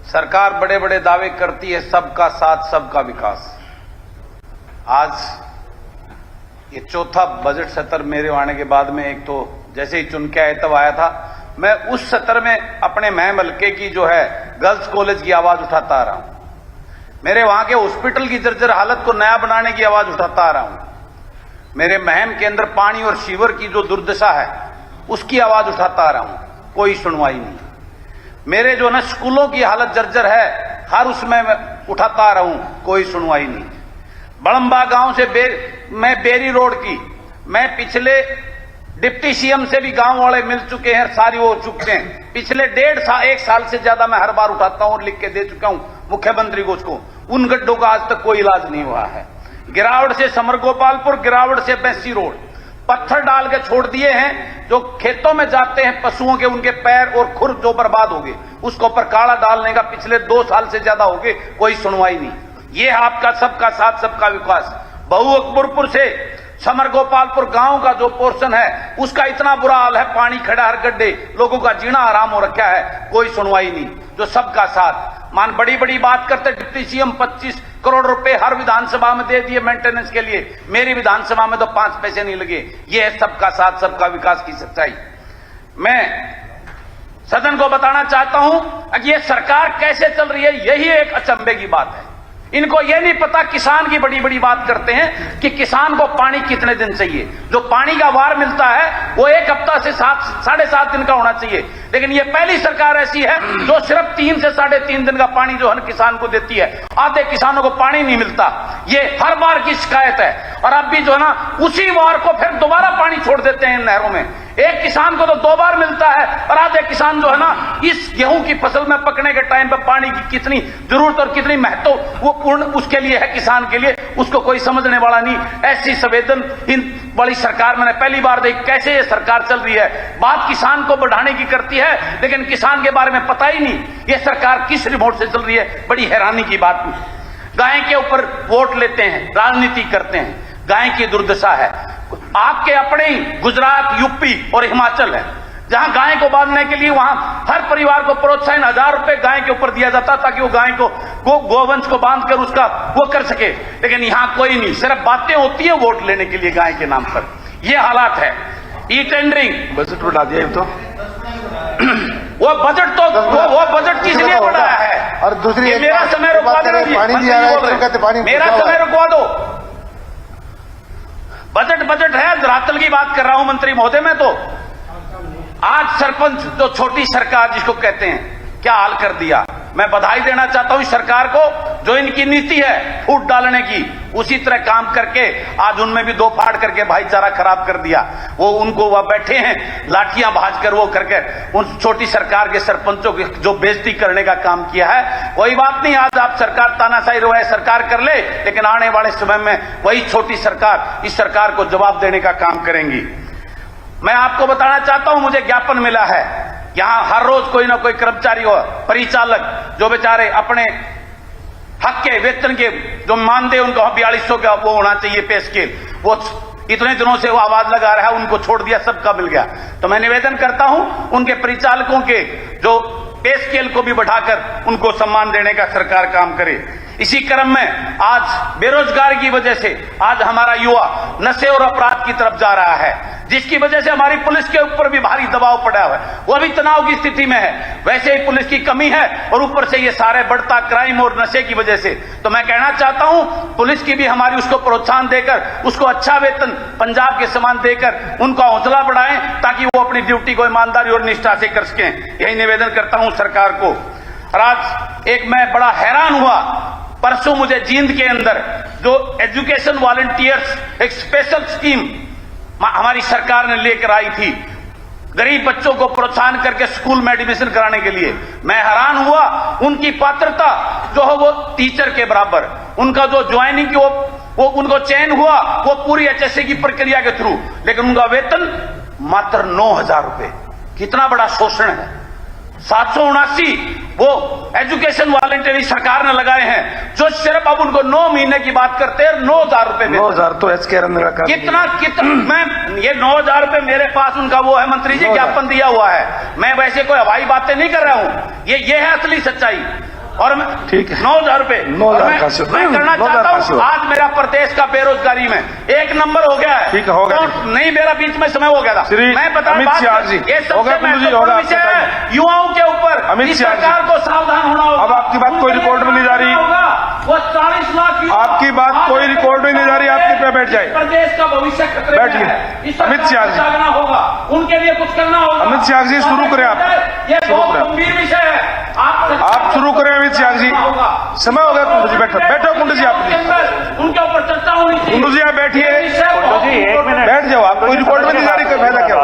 सरकार बड़े बड़े दावे करती है, सबका साथ सबका विकास। आज ये चौथा बजट सत्र मेरे आने के बाद में, एक तो जैसे ही चुन के आया तब आया था, मैं उस सत्र में अपने महम हल्के की जो है गर्ल्स कॉलेज की आवाज उठाता आ रहा हूं, मेरे वहां के हॉस्पिटल की जर्जर हालत को नया बनाने की आवाज उठाता आ रहा हूं, मेरे महम के अंदर पानी और सीवर की जो दुर्दशा है उसकी आवाज उठाता आ रहा हूं, कोई सुनवाई नहीं। मेरे जो ना स्कूलों की हालत जर्जर है, हर उसमें मैं उठाता आ रहा हूं, कोई सुनवाई नहीं। बड़ंबा गांव से मैं बेरी रोड की, मैं पिछले डिप्टी सीएम से भी गांव वाले मिल चुके हैं, सारी वो हो चुके हैं। पिछले एक साल से ज्यादा मैं हर बार उठाता हूं और लिख के दे चुका हूं मुख्यमंत्री को, उसको उन गड्ढों का आज तक कोई इलाज नहीं हुआ है। गिरावट से समर गोपालपुर, गिरावट से बेसी रोड, पत्थर डाल के छोड़ दिए हैं, जो खेतों में जाते हैं पशुओं के, उनके पैर और खुर जो बर्बाद हो गए, उसके ऊपर काला डालने का पिछले 2 साल से ज्यादा हो गए, कोई सुनवाई नहीं। ये आपका सबका साथ सबका विकास। बहु अकबरपुर से समर गोपालपुर गांव का जो पोर्शन है उसका इतना बुरा हाल है, पानी खड़ा हर गड्ढे, लोगों का जीना आराम हो रखा है, कोई सुनवाई नहीं। जो सबका साथ मान बड़ी बड़ी बात करते, डिप्टी सीएम 25 करोड़ रुपए हर विधानसभा में दे दिए मेंटेनेंस के लिए, मेरी विधानसभा में तो 5 पैसे नहीं लगे। ये है सबका साथ सबका विकास की सच्चाई। मैं सदन को बताना चाहता हूं कि ये सरकार कैसे चल रही है, यही एक अचंभे की बात है। इनको यह नहीं पता, किसान की बड़ी बड़ी बात करते हैं कि किसान को पानी कितने दिन चाहिए। जो पानी का वार मिलता है वो 1 हफ्ता से 7.5 दिन का होना चाहिए, लेकिन ये पहली सरकार ऐसी है जो सिर्फ 3 से 3.5 दिन का पानी जो है किसान को देती है। आधे किसानों को पानी नहीं मिलता, ये हर बार की शिकायत है। और अब भी जो है ना उसी वार को फिर दोबारा पानी छोड़ देते हैं इन नहरों में। एक किसान को तो 2 बार मिलता है और आधे किसान जो है ना इस गेहूं की फसल में पकने के टाइम पर पानी की कितनी जरूरत और कितनी महत्व वो पूर्ण उसके लिए है, किसान के लिए, उसको कोई समझने वाला नहीं। ऐसी संवेदनहीन वाली सरकार मैंने पहली बार देखी। कैसे ये सरकार चल रही है, बात किसान को बढ़ाने की करती है लेकिन किसान के बारे में पता ही नहीं ये सरकार किस रिमोट से चल रही है। बड़ी हैरानी की बात। गाय के ऊपर वोट लेते हैं, राजनीति करते हैं, गाय की दुर्दशा है। आपके अपने ही गुजरात, यूपी और हिमाचल है जहां गाय को बांधने के लिए वहां हर परिवार को प्रोत्साहन 1000 रुपए गाय के ऊपर दिया जाता ताकि वो गाय को गोवंश को बांध कर उसका वो कर सके। लेकिन यहां कोई नहीं, सिर्फ बातें होती है वोट लेने के लिए गाय के नाम पर। ये हालात है। ई टेंडरिंग बजट बढ़ा दिया तो वो बजट तो वो बजट किस लिए बढ़ाया है? और दूसरी मेरा समय रुकवा दो, मेरा समय रुकवा दो। बजट है, धरातल की बात कर रहा हूं मंत्री महोदय। मैं तो आज सरपंच जो छोटी सरकार जिसको कहते हैं, क्या हाल कर दिया। मैं बधाई देना चाहता हूं इस सरकार को, जो इनकी नीति है फूट डालने की, उसी तरह काम करके आज उनमें भी 2 फाड़ करके भाईचारा खराब कर दिया। वो उनको वह बैठे हैं लाठियां भाजकर वो करके उन छोटी सरकार के सरपंचों की जो बेइज्जती करने का काम किया है। कोई बात नहीं, आज आप सरकार तानाशाही रवाय सरकार कर ले, लेकिन आने वाले समय में वही छोटी सरकार इस सरकार को जवाब देने का काम करेंगी। मैं आपको बताना चाहता हूं, मुझे ज्ञापन मिला है, यहां हर रोज कोई ना कोई कर्मचारी हो, परिचालक जो बेचारे अपने हक के वेतन के जो मानदेय उनको 4200 का वो होना चाहिए पे स्केल, वो इतने दिनों से वो आवाज लगा रहा है, उनको छोड़ दिया, सबका मिल गया। तो मैं निवेदन करता हूं उनके परिचालकों के जो पे स्केल को भी बढ़ाकर उनको सम्मान देने का सरकार काम करे। इसी क्रम में आज बेरोजगार की वजह से आज हमारा युवा नशे और अपराध की तरफ जा रहा है, जिसकी वजह से हमारी पुलिस के ऊपर भी भारी दबाव पड़ा हुआ है, वो भी तनाव की स्थिति में है। वैसे ही पुलिस की कमी है और ऊपर से ये सारे बढ़ता क्राइम और नशे की वजह से। तो मैं कहना चाहता हूं पुलिस की भी हमारी उसको प्रोत्साहन देकर, उसको अच्छा वेतन पंजाब के समान देकर उनका हौसला बढ़ाएं ताकि वो अपनी ड्यूटी को ईमानदारी और निष्ठा से कर सकें। यही निवेदन करता हूं सरकार को। और आज एक मैं बड़ा हैरान हुआ, परसों मुझे जींद के अंदर जो एजुकेशन वॉलंटियर्स एक स्पेशल स्कीम हमारी सरकार ने लेकर आई थी गरीब बच्चों को प्रोत्साहन करके स्कूल में एडमिशन कराने के लिए। मैं हैरान हुआ, उनकी पात्रता जो है वो टीचर के बराबर, उनका जो ज्वाइनिंग की वो उनको चयन हुआ वो पूरी HSC की प्रक्रिया के थ्रू, लेकिन उनका वेतन मात्र 9000 रुपए। कितना बड़ा शोषण है। 779 वो एजुकेशन वॉलंटियर सरकार ने लगाए हैं जो सिर्फ अब उनको 9 महीने की बात करते हैं 9000 रुपए। 9000 तो एचके कितना मैं ये 9000 रुपए मेरे पास उनका वो है मंत्री जी ज्ञापन दिया हुआ है। मैं वैसे कोई हवाई बातें नहीं कर रहा हूं, ये है असली सच्चाई। और ठीक है। 9,000 रुपए। 9,000 का मैं करना चाहता हूँ, आज मेरा प्रदेश का बेरोजगारी में 1 नंबर हो गया है। ठीक है, होगा। तो नहीं, मेरा बीच में समय हो गया था। श्री मैं बता अमित शाह जी, ये होगा सबसे कुंडू जी, महत्वपूर्ण होगा विषय आपका है युवाओं के ऊपर। अमित इस शाह जी। सरकार को सावधान होना होगा। अब आपकी बात कोई रिकॉर्ड में नहीं जा रही। वो 40 लाख युवा आपकी बात कोई रिकॉर्ड में नहीं जा रही, आपके पे बैठ जाए। प्रदेश का भविष्य खतरे में बैठिए। है। इस अमित सरकार शाह को जी। जागना होगा, उनके लिए कुछ करना होगा। अमित शाह जी, शुरू करें आप। ये शुरू बहुत करें। गंभीर विषय है। आप शुरू करें अमित शाह जी, समय हो गया। कुंडू जी बैठो, बैठो कुंडू जी, आप उनके ऊपर चर्चा होनी चाहिए। कुंडू जी आप बैठिए, ये विषय बहुत बैठ जाओ। आप कोई रिकॉर्ड में नहीं जा रही, फायदा क्या?